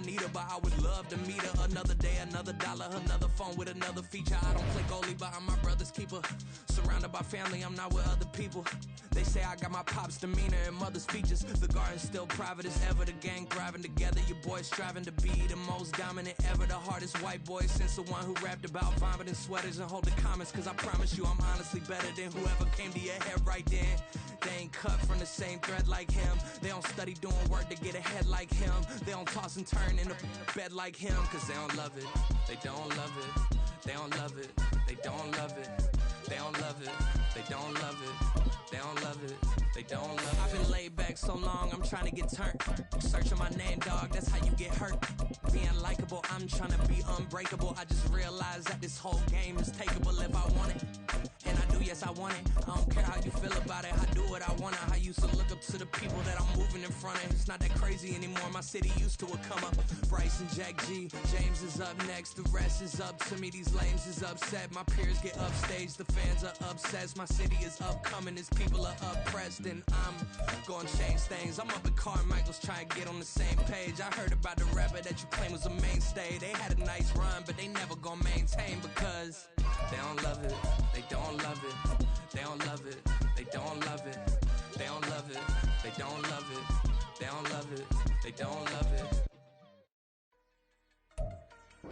need her, but I would love to meet her. Another day, another dollar, another phone with another feature. I don't play goalie, but I'm my brother's keeper. Surrounded by family, I'm not with other people. They say I got my pop's demeanor and mother's features. The garden's still private as ever. The gang thriving together. Your boys striving to be the most dominant ever. The hardest white boy since the one who rapped about vomiting sweaters and hold the comments. Cause I promise you I'm honestly better than whoever came to your head right then. They ain't cut from the same thread like him. They don't study doing work to get ahead like him. They don't toss and turn in the bed like him. Cause they don't love it. They don't love it. They don't love it. They don't love it. They don't love it. They don't love it. They don't love it. They don't love it. I've been laid back so long, I'm trying to get turned. Searching my name, dog, that's how you get hurt. Being likable, I'm trying to be unbreakable. I just realized that this whole game is takeable if I want it. And I do, yes, I want it. I don't care how you feel about it. I do what I want to. I used to look up to the people that I'm moving in front of. It's not that crazy anymore. My city used to come up. Bryce and Jack G. James is up next. The rest is up to me. These lames is upset. My peers get upstage. The fans are obsessed. My city is upcoming. These people are oppressed. And I'm gonna change things. I'm up at Carmichael's trying to get on the same page. I heard about the rapper that you claim was a mainstay. They had a nice run, but they never gonna maintain because they don't love it. They don't love it. They don't love it. They don't love it. They don't love it. They don't love it. They don't love it. They don't love it.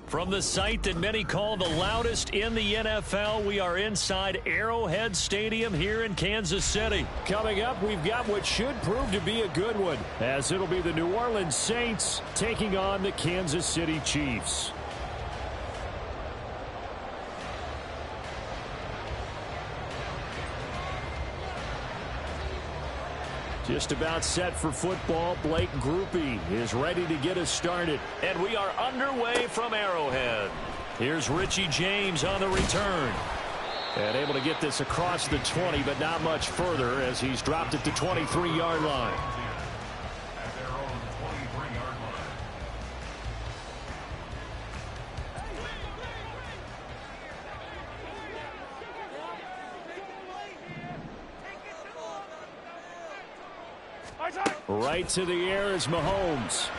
From the site that many call the loudest in the NFL, we are inside Arrowhead Stadium here in Kansas City. Coming up, we've got what should prove to be a good one, as it'll be the New Orleans Saints taking on the Kansas City Chiefs. Just about set for football. Blake Groupie is ready to get us started. And we are underway from Arrowhead. Here's Richie James on the return. And able to get this across the 20, but not much further as he's dropped it to 23-yard line. Right to the air is Mahomes.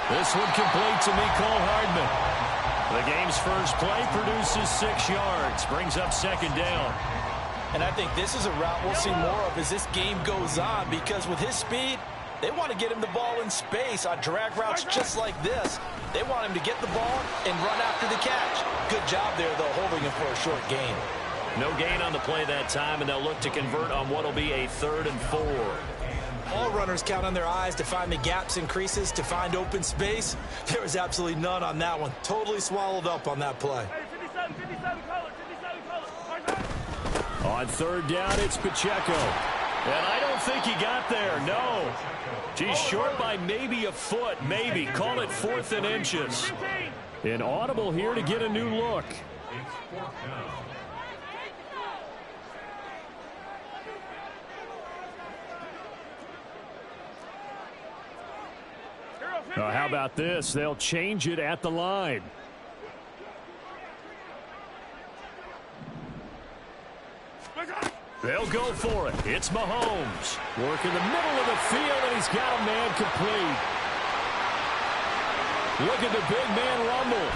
This one complete to Mecole Hardman. The game's first play produces 6 yards, brings up second down. And I think this is a route we'll see more of as this game goes on, because with his speed, they want to get him the ball in space on drag routes just like this. They want him to get the ball and run after the catch. Good job there, though, holding him for a short gain. No gain on the play that time, and they'll look to convert on what will be a 3rd and 4. All runners count on their eyes to find the gaps and creases, to find open space. There was absolutely none on that one. Totally swallowed up on that play. On 3rd down, it's Pacheco. And I don't think he got there, no. He's short by maybe a foot, maybe. Call it 4th and inches. An audible here to get a new look. How about this? They'll change it at the line. They'll go for it. It's Mahomes. Work in the middle of the field, and he's got a man complete. Look at the big man rumble.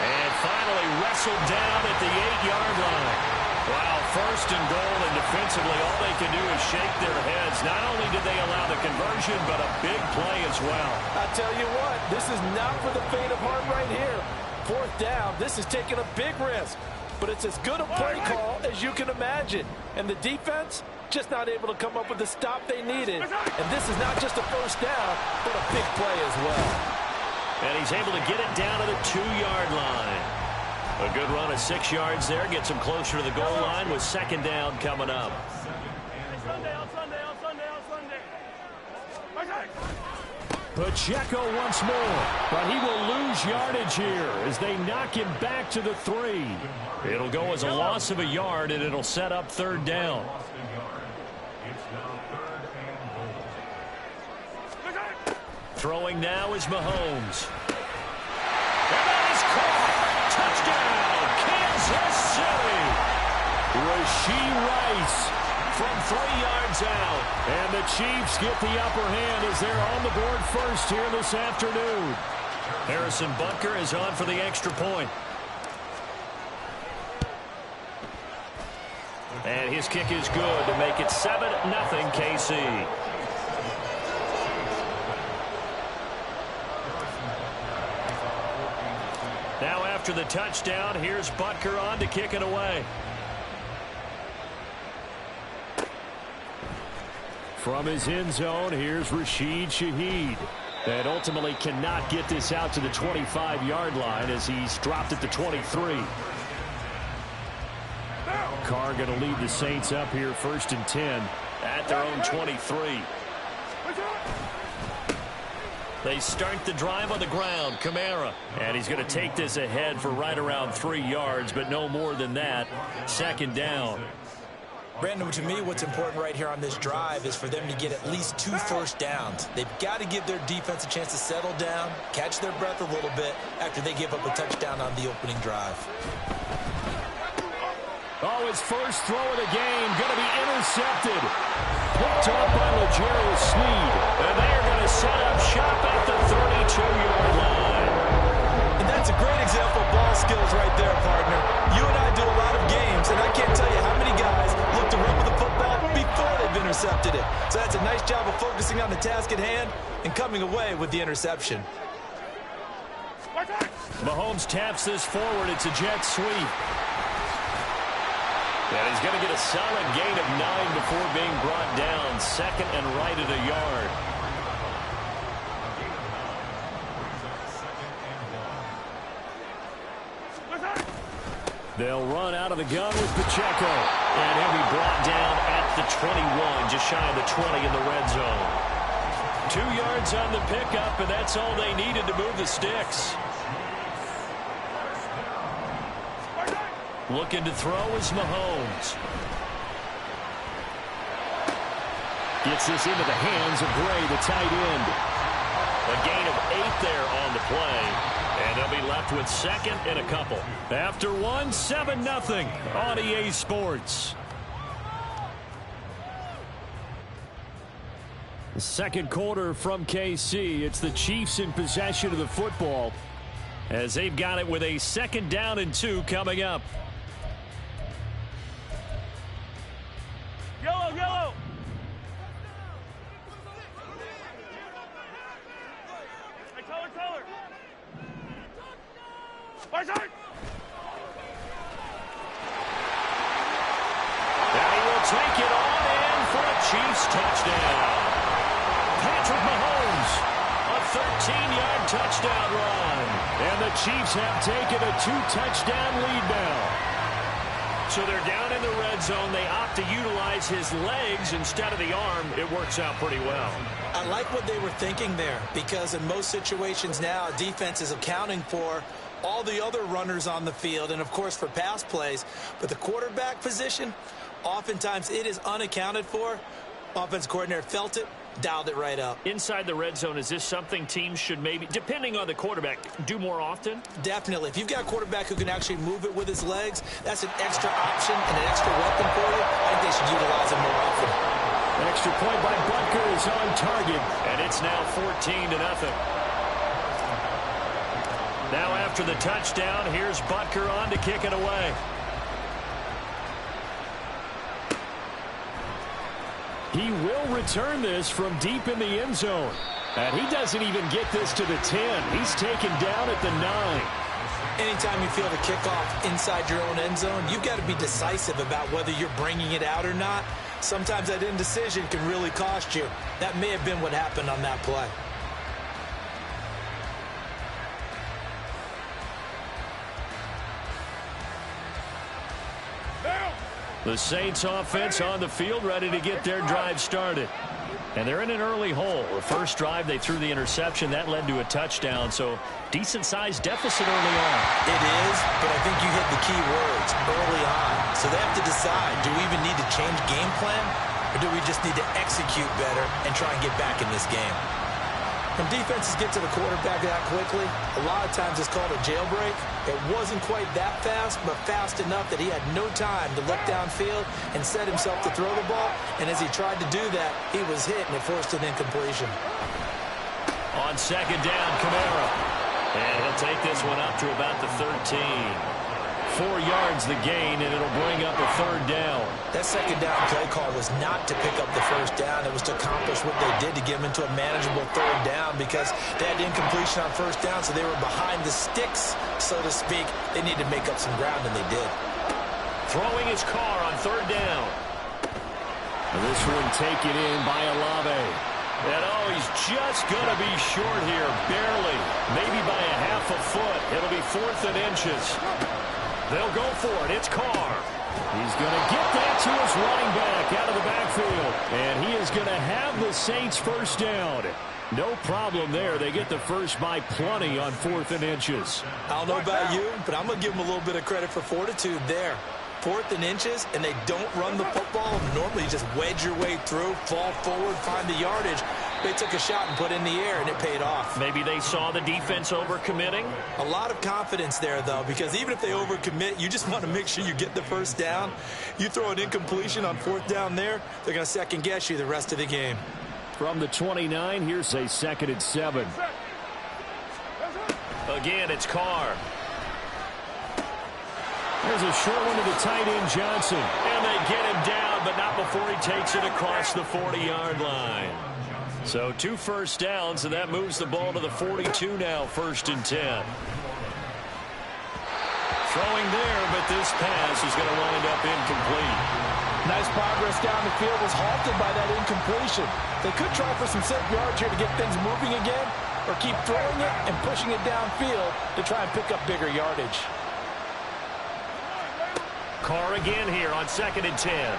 And finally wrestled down at the 8-yard line. Wow, 1st and goal, and defensively all they can do is shake their heads. Not only did they allow the conversion, but a big play as well. I tell you what, this is not for the faint of heart right here. 4th down, this is taking a big risk. But it's as good a play call as you can imagine. And the defense, just not able to come up with the stop they needed. And this is not just a 1st down, but a big play as well. And he's able to get it down to the 2-yard line. A good run of 6 yards there. Gets him closer to the goal line with 2nd down coming up. Pacheco once more. But he will lose yardage here as they knock him back to the 3. It'll go as a loss of a yard, and it'll set up 3rd down. Throwing now is Mahomes. And that is caught. Touchdown, Kansas City. Rashee Rice from 3 yards out. And the Chiefs get the upper hand as they're on the board first here this afternoon. Harrison Butker is on for the extra point. And his kick is good to make it 7-0 KC. Now after the touchdown, here's Butker on to kick it away. From his end zone, here's Rashid Shaheed. And ultimately cannot get this out to the 25-yard line as he's dropped at the 23. Carr going to lead the Saints up here 1st and 10 at their own 23. They start the drive on the ground. Kamara. And he's going to take this ahead for right around 3 yards, but no more than that. 2nd down. Brandon, to me, what's important right here on this drive is for them to get at least 2 first downs. They've got to give their defense a chance to settle down, catch their breath a little bit after they give up a touchdown on the opening drive. Oh, his first throw of the game going to be intercepted. Picked off by L'Jarius Sneed. And they are going to set up shop at the 32-yard line. And that's a great example of ball skills right there, partner. You and I do a lot of games, and I can't tell you how many guys look to run with the football before they've intercepted it. So that's a nice job of focusing on the task at hand and coming away with the interception. Mahomes taps this forward. It's a jet sweep. And he's going to get a solid gain of 9 before being brought down. 2nd and right at a yard. They'll run out of the gun with Pacheco. And he'll be brought down at the 21, just shy of the 20 in the red zone. 2 yards on the pickup, and that's all they needed to move the sticks. Looking to throw is Mahomes. Gets this into the hands of Gray, the tight end. A gain of 8 there on the play. And they'll be left with 2nd and a couple. After 1, 7-0 on EA Sports. The 2nd quarter from KC. It's the Chiefs in possession of the football as they've got it with a 2nd down and 2 coming up. Yellow. Hey, color. And he will take it on in for a Chiefs touchdown. Patrick Mahomes, a 13-yard touchdown run. And the Chiefs have taken a 2-touchdown lead now. So they're down in the red zone. They opt to utilize his legs instead of the arm. It works out pretty well. I like what they were thinking there because in most situations now, defense is accounting for all the other runners on the field and, of course, for pass plays. But the quarterback position, oftentimes it is unaccounted for. Offense coordinator felt it, dialed it right up. Inside the red zone, is this something teams should maybe, depending on the quarterback, do more often? Definitely. If you've got a quarterback who can actually move it with his legs, that's an extra option and an extra weapon for you. I think they should utilize it more often. Extra point by Butker is on target, and it's now 14-0. Now after the touchdown, here's Butker on to kick it away. He will return this from deep in the end zone. And he doesn't even get this to the 10. He's taken down at the 9. Anytime you feel the kickoff inside your own end zone, you've got to be decisive about whether you're bringing it out or not. Sometimes that indecision can really cost you. That may have been what happened on that play. The Saints offense on the field ready to get their drive started. And they're in an early hole. The first drive they threw the interception. That led to a touchdown. So decent-sized deficit early on. It is, but I think you hit the key words early on. So they have to decide, do we even need to change game plan? Or do we just need to execute better and try and get back in this game? When defenses get to the quarterback that quickly, a lot of times it's called a jailbreak. It wasn't quite that fast, but fast enough that he had no time to look downfield and set himself to throw the ball. And as he tried to do that, he was hit, and it forced an incompletion. On second down, Kamara. And he'll take this one up to about the 13. 4 yards the gain, and it'll bring up a third down. That second down play call was not to pick up the first down. It was to accomplish what they did to get them into a manageable third down because they had incompletion on first down, so they were behind the sticks, so to speak. They needed to make up some ground, and they did. Throwing his car on third down. And this one taken in by Olave. And he's just going to be short here, barely, maybe by a half a foot. It'll be 4th and inches. They'll go for it. It's Carr. He's going to get that to his running back out of the backfield. And he is going to have the Saints first down. No problem there. They get the first by plenty on 4th and inches. I don't know about you, but I'm going to give them a little bit of credit for fortitude there. 4th and inches, and they don't run the football. Normally, you just wedge your way through, fall forward, find the yardage. They took a shot and put it in the air, and it paid off. Maybe they saw the defense overcommitting. A lot of confidence there, though, because even if they overcommit, you just want to make sure you get the first down. You throw an incompletion on 4th down there, they're going to second-guess you the rest of the game. From the 29, here's a 2nd and 7. Again, it's Carr. There's a short one to the tight end, Johnson. And they get him down, but not before he takes it across the 40-yard line. So 2 first downs, and that moves the ball to the 42 now, 1st and 10. Throwing there, but this pass is going to wind up incomplete. Nice progress down the field was halted by that incompletion. They could try for some set yards here to get things moving again, or keep throwing it and pushing it downfield to try and pick up bigger yardage. Carr again here on 2nd and 10.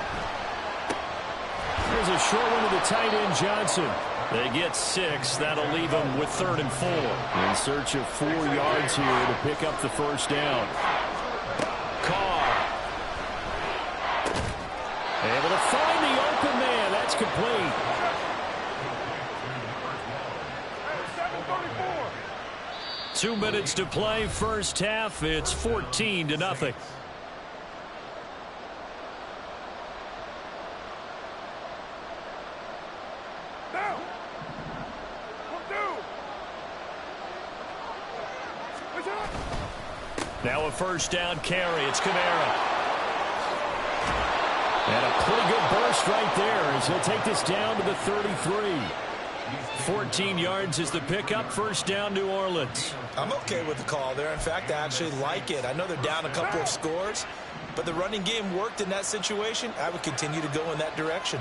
There's a short one to the tight end, Johnson. They get 6. That'll leave them with 3rd and 4. In search of 4 yards here to pick up the first down. Carr. Able to find the open man. That's complete. 2 minutes to play, first half. It's 14-0. Now a first down carry. It's Kamara. And a pretty good burst right there as he'll take this down to the 33. 14 yards is the pickup. First down, New Orleans. I'm okay with the call there. In fact, I actually like it. I know they're down a couple of scores, but the running game worked in that situation. I would continue to go in that direction.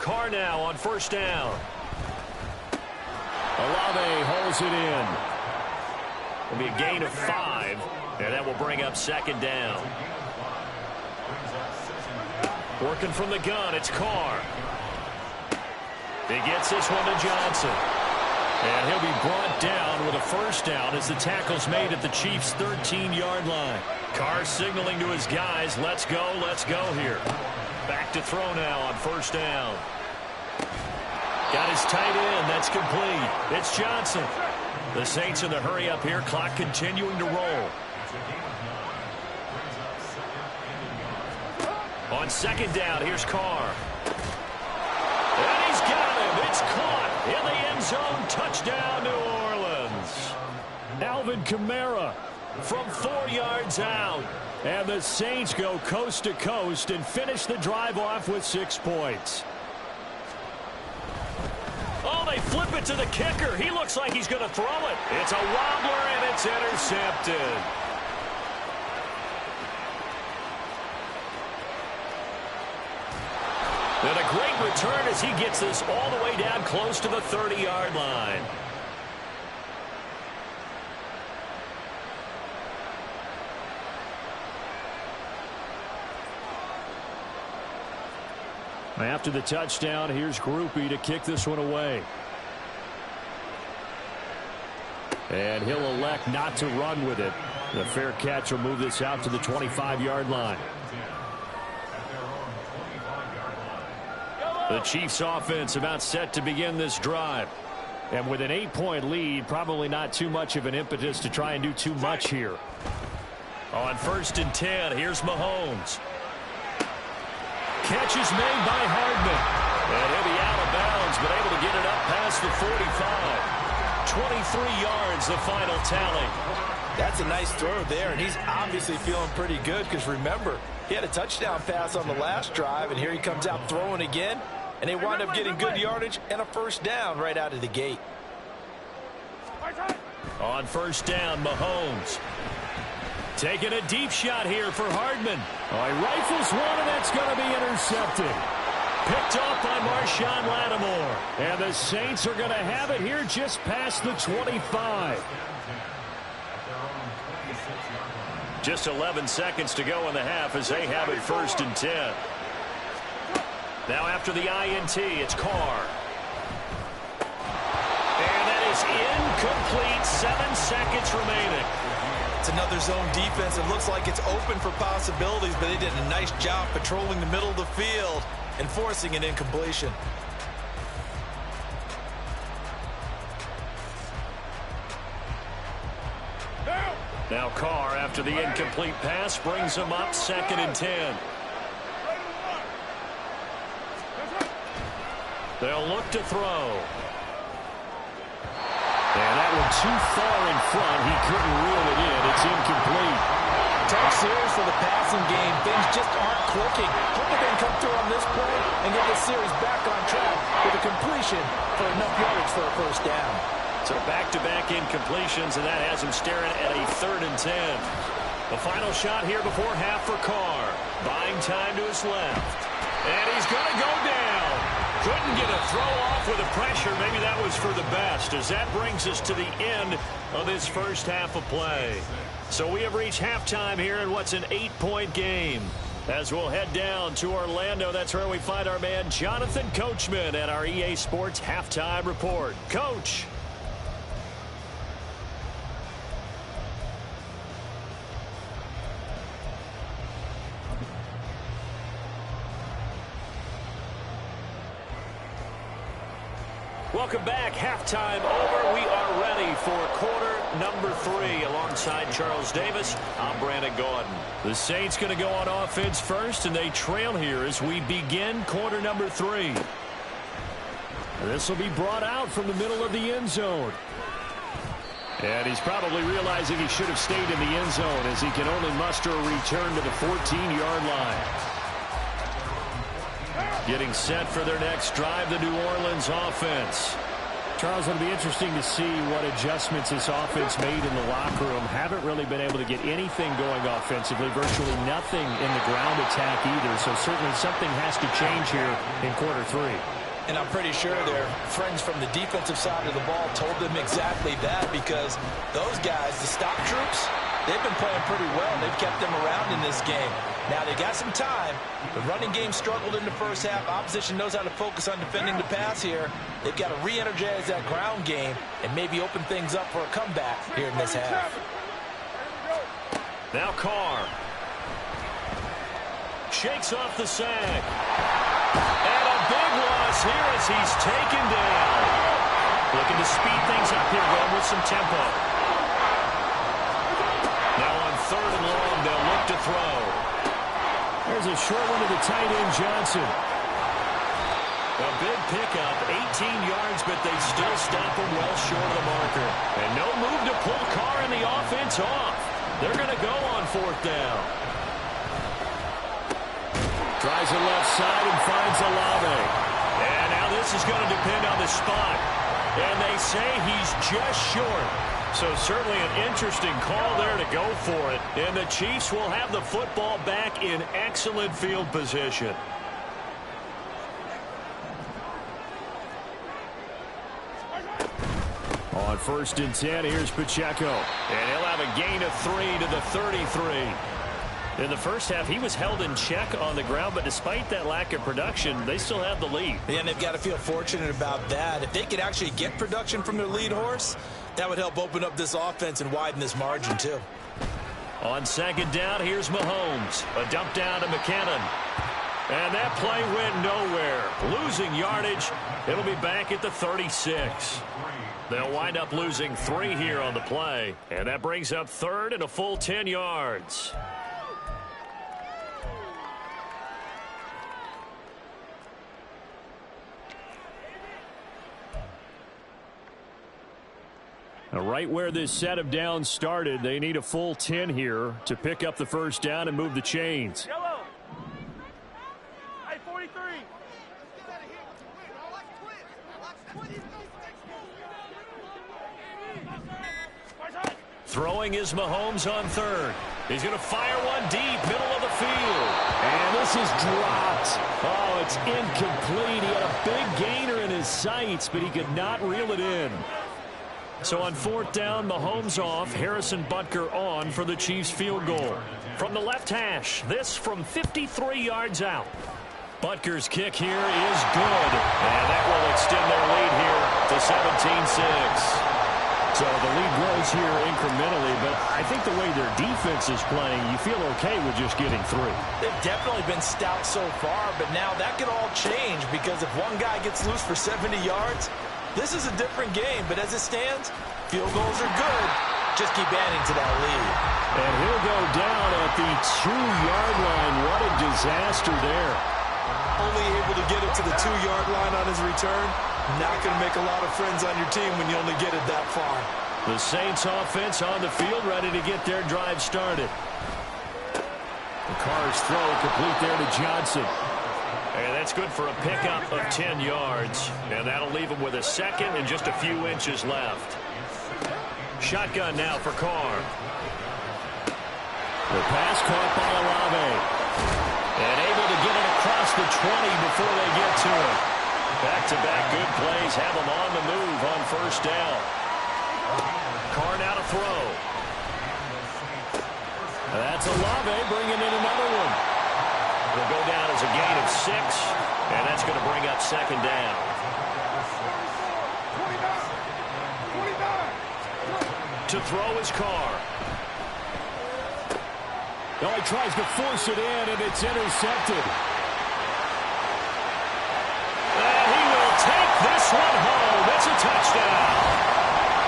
Carr now on first down. Olave holds it in. It'll be a gain of 5, and that will bring up 2nd down. Working from the gun, it's Carr. He gets this one to Johnson. And he'll be brought down with a first down as the tackle's made at the Chiefs' 13-yard line. Carr signaling to his guys, let's go here. Back to throw now on first down. Got his tight end. That's complete. It's Johnson. The Saints in the hurry up here. Clock continuing to roll. On second down, here's Carr. And he's got him. It's caught in the end zone. Touchdown, New Orleans. Alvin Kamara from 4 yards out. And the Saints go coast to coast and finish the drive off with 6 points. Oh, they flip it to the kicker. He looks like he's going to throw it. It's a wobbler, and it's intercepted. And a great return as he gets this all the way down close to the 30-yard line. After the touchdown, here's Groupie to kick this one away. And he'll elect not to run with it. The fair catch will move this out to the 25-yard line. The Chiefs offense about set to begin this drive. And with an 8-point lead, probably not too much of an impetus to try and do too much here. On 1st and 10, here's Mahomes. Catch is made by Hardman. And he'll be out of bounds, but able to get it up past the 45. 23 yards, the final tally. That's a nice throw there, and he's obviously feeling pretty good because, remember, he had a touchdown pass on the last drive, and here he comes out throwing again, and they wind up getting good yardage and a first down right out of the gate. On 1st down, Mahomes. Taking a deep shot here for Hardman. Oh, he rifles one, and that's going to be intercepted. Picked off by Marshawn Lattimore. And the Saints are going to have it here just past the 25. Just 11 seconds to go in the half as they have it 1st and 10. Now after the INT, it's Carr. And that is incomplete. 7 seconds remaining. It's another zone defense. It looks like it's open for possibilities, but they did a nice job patrolling the middle of the field and forcing an incompletion. Now Carr, after the incomplete pass, brings him up 2nd and 10. They'll look to throw. And that one too far in front. He couldn't reel it in. It's incomplete. Tough series for the passing game. Things just aren't clicking. Hoping they can come through on this play and get this series back on track with a completion for enough yardage for a first down. So back-to-back incompletions, and that has him staring at a 3rd and 10. The final shot here before half for Carr. Buying time to his left. And he's going to go down. Couldn't get a throw off with the pressure. Maybe that was for the best, as that brings us to the end of this first half of play. So we have reached halftime here in what's an 8-point game. As we'll head down to Orlando, that's where we find our man Jonathan Coachman at our EA Sports Halftime Report. Coach. Welcome back. Halftime over. We are ready for quarter number 3. Alongside Charles Davis, I'm Brandon Gaudin. The Saints going to go on offense first, and they trail here as we begin quarter number 3. This will be brought out from the middle of the end zone. And he's probably realizing he should have stayed in the end zone as he can only muster a return to the 14-yard line. Getting set for their next drive, the New Orleans offense. Charles, it'll be interesting to see what adjustments this offense made in the locker room. Haven't really been able to get anything going offensively, virtually nothing in the ground attack either. So certainly something has to change here in quarter 3. And I'm pretty sure their friends from the defensive side of the ball told them exactly that, because those guys, the stop troops, they've been playing pretty well. They've kept them around in this game. Now, they got some time. The running game struggled in the first half. Opposition knows how to focus on defending the pass here. They've got to re-energize that ground game and maybe open things up for a comeback here in this half. Now Carr. Shakes off the sack. And a big loss here as he's taken down. Looking to speed things up here, going with some tempo. Now on 3rd and long, they'll look to throw. There's a short one to the tight end, Johnson. A big pickup, 18 yards, but they still stop him well short of the marker. And no move to pull Carr and the offense off. They're going to go on 4th down. Tries the left side and finds Olave. And now this is going to depend on the spot. And they say he's just short. So certainly an interesting call there to go for it. And the Chiefs will have the football back in excellent field position. On 1st and 10, here's Pacheco. And he'll have a gain of 3 to the 33. In the first half, he was held in check on the ground, but despite that lack of production, they still have the lead. Yeah, and they've got to feel fortunate about that. If they could actually get production from their lead horse, that would help open up this offense and widen this margin, too. On 2nd down, here's Mahomes. A dump down to McKinnon. And that play went nowhere. Losing yardage. It'll be back at the 36. They'll wind up losing 3 here on the play. And that brings up 3rd and a full 10 yards. Now, right where this set of downs started, they need a full 10 here to pick up the first down and move the chains. Yellow. I-43. Throwing is Mahomes on 3rd. He's going to fire one deep, middle of the field. And this is dropped. Oh, it's incomplete. He had a big gainer in his sights, but he could not reel it in. So on 4th down, Mahomes off, Harrison Butker on for the Chiefs field goal. From the left hash, this from 53 yards out. Butker's kick here is good, and that will extend their lead here to 17-6. So the lead grows here incrementally, but I think the way their defense is playing, you feel okay with just getting 3. They've definitely been stout so far, but now that could all change because if one guy gets loose for 70 yards, this is a different game. But as it stands, field goals are good. Just keep adding to that lead. And he'll go down at the 2-yard line. What a disaster there. Only able to get it to the 2-yard line on his return. Not going to make a lot of friends on your team when you only get it that far. The Saints offense on the field, ready to get their drive started. The Carr's throw complete there to Johnson. And that's good for a pickup of 10 yards. And that'll leave him with a second and just a few inches left. Shotgun now for Carr. The pass caught by Olave. And able to get it across the 20 before they get to it. Back-to-back good plays have them on the move on 1st down. Carr now to throw. That's Olave bringing in another one. It'll go down as a gain of 6, and that's going to bring up 2nd down. To throw is Carr. Oh, he tries to force it in, and it's intercepted. And he will take this one home. It's a touchdown.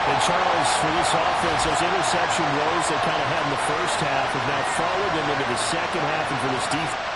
And Charles, for this offense, those interception woes they kind of had in the first half have now followed them into the second half, and for this defense.